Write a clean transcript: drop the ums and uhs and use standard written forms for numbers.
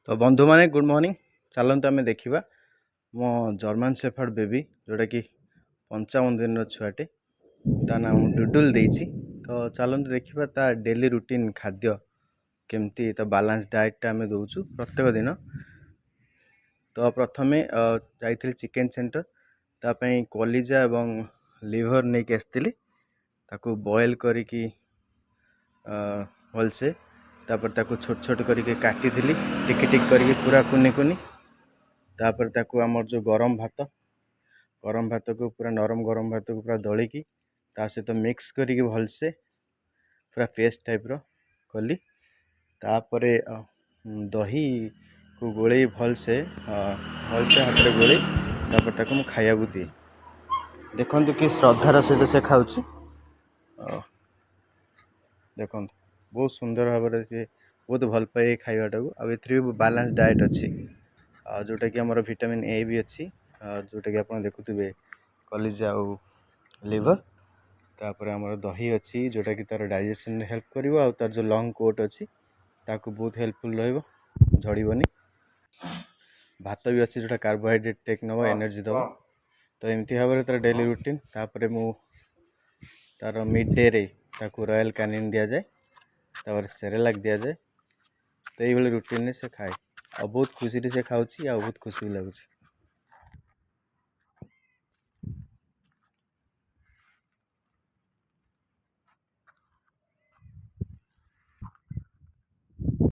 तो बंधु मैंने गुड मॉर्निंग। चलते आम देखा मो जर्मन शेफर्ड बेबी जोटा कि 55 दिन छुआटे ता ना डुडुल देइछि। तो चलते देखा ता डेली रूटीन खाद्य केमती तो बालांस डाएट आम दौचु प्रत्येक दिन। तो प्रथमे जाइथिल चिकेन सेंटर तापाई कलिजा एवं लिवर नहीं आसती ताकू बॉयल करिकी भलसे तापर ताकू छोट छोट करके काटी टिक टिक करके पूरा कुनी कुनी तापर ताकू आमर जो गरम भात को पूरा नरम गरम भात को पूरा दलिकी ता सहित मिक्स करके भलसे पूरा पेस्ट टाइप रो कली तापरे दही को गोले भलसे हाथ में गोले तापर ताकू मु खाया दिए। देखंतु कि श्रद्धार सहित से खाऊँ देखो बहुत सुंदर भाव से बहुत भल पाए खावाटा को आउ बालांस डाएट अच्छी जोटा कि आमर विटामिन ए भी अच्छी जोटा कि आप देखुए कलिजा आउ लिवर तापर आमर दही अच्छी जोटा कि तार डाइजेशन हेल्प करिवो आउ तार जो लंग कोट अच्छी ताकू बहुत हेल्पफुल रहिबो झड़बनी। भात भी अच्छी जोटा कार्बोहाइड्रेट टेक नब एनर्जी दब। तो एमती भाव तार डेली रूटीन तापर मु तार मिड डे रे ताकू रॉयल कैनिन दि जाए तापर सेरेलाक दि जाए। तो ये रूटीन से खाए और बहुत खुशी से खाऊँ बहुत खुशी भी लगुच।